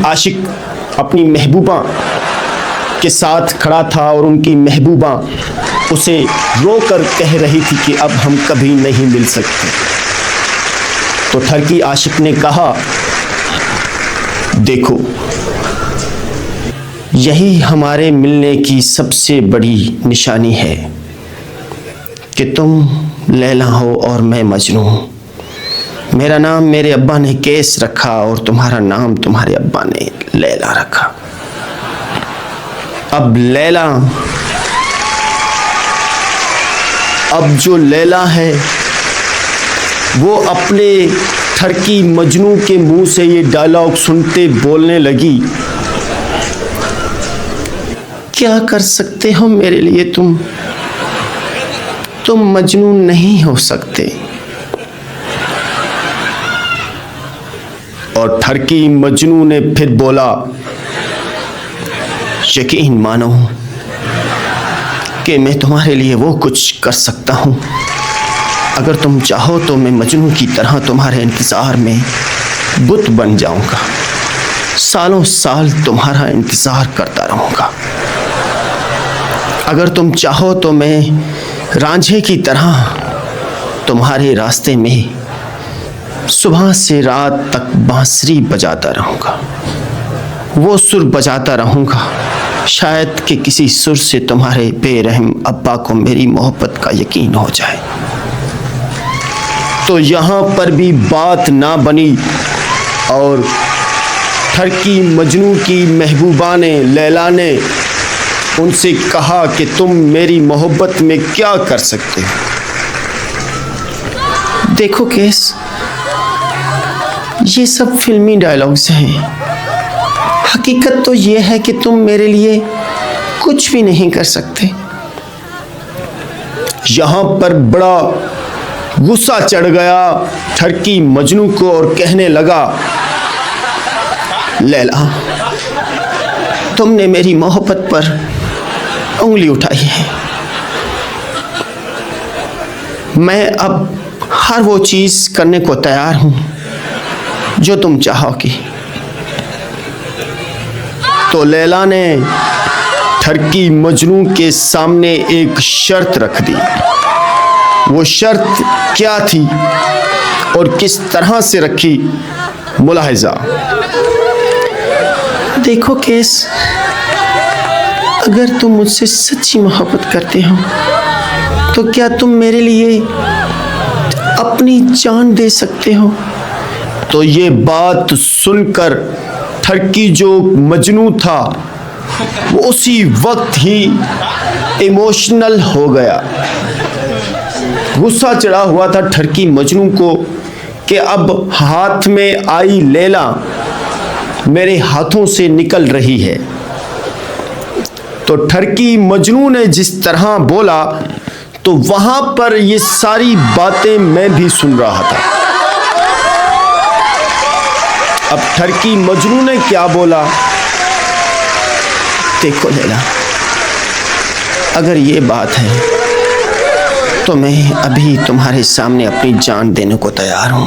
आशिक अपनी महबूबा के साथ खड़ा था और उनकी महबूबा उसे रोकर कह रही थी कि अब हम कभी नहीं मिल सकते। तो ठरकी आशिक ने कहा, देखो यही हमारे मिलने की सबसे बड़ी निशानी है कि तुम लैला हो और मैं मजनू हूँ। मेरा नाम मेरे अब्बा ने केस रखा और तुम्हारा नाम तुम्हारे अब्बा ने लैला रखा। अब जो लैला है वो अपने ठरकी मजनू के मुंह से ये डायलॉग सुनते बोलने लगी, क्या कर सकते हो मेरे लिए तुम मजनू नहीं हो सकते। और ठरकी मजनू ने फिर बोला, यकीन मानो कि मैं तुम्हारे लिए वो कुछ कर सकता हूं। अगर तुम चाहो तो मैं मजनू की तरह तुम्हारे इंतजार में बुत बन जाऊंगा, सालों साल तुम्हारा इंतजार करता रहूंगा। अगर तुम चाहो तो मैं रांझे की तरह तुम्हारे रास्ते में सुबह से रात तक बांसुरी बजाता रहूंगा, वो सुर बजाता रहूंगा, शायद कि किसी सुर से तुम्हारे बेरहम अब्बा को मेरी मोहब्बत का यकीन हो जाए। तो यहाँ पर भी बात ना बनी और ठरकी मजनू की महबूबा ने, लैला ने उनसे कहा कि तुम मेरी मोहब्बत में क्या कर सकते हो। देखो केस, ये सब फिल्मी डायलॉग्स हैं। हकीकत तो ये है कि तुम मेरे लिए कुछ भी नहीं कर सकते। यहाँ पर बड़ा गुस्सा चढ़ गया ठरकी मजनू को और कहने लगा, लैला तुमने मेरी मोहब्बत पर उंगली उठाई है। मैं अब हर वो चीज करने को तैयार हूं जो तुम चाहोगी। तो लैला ने ठरकी मजनू के सामने एक शर्त रख दी। वो शर्त क्या थी और किस तरह से रखी, मुलाहिजा। देखो केस, अगर तुम मुझसे सच्ची मोहब्बत करते हो तो क्या तुम मेरे लिए अपनी जान दे सकते हो। तो ये बात सुनकर ठरकी जो मजनू था वो उसी वक्त ही इमोशनल हो गया। गुस्सा चढ़ा हुआ था ठरकी मजनू को कि अब हाथ में आई लैला मेरे हाथों से निकल रही है। तो ठरकी मजनू ने जिस तरह बोला तो वहां पर ये सारी बातें मैं भी सुन रहा था। अब ठरकी मजनू ने क्या बोला, देखो लैला, अगर ये बात है तो मैं अभी तुम्हारे सामने अपनी जान देने को तैयार हूं।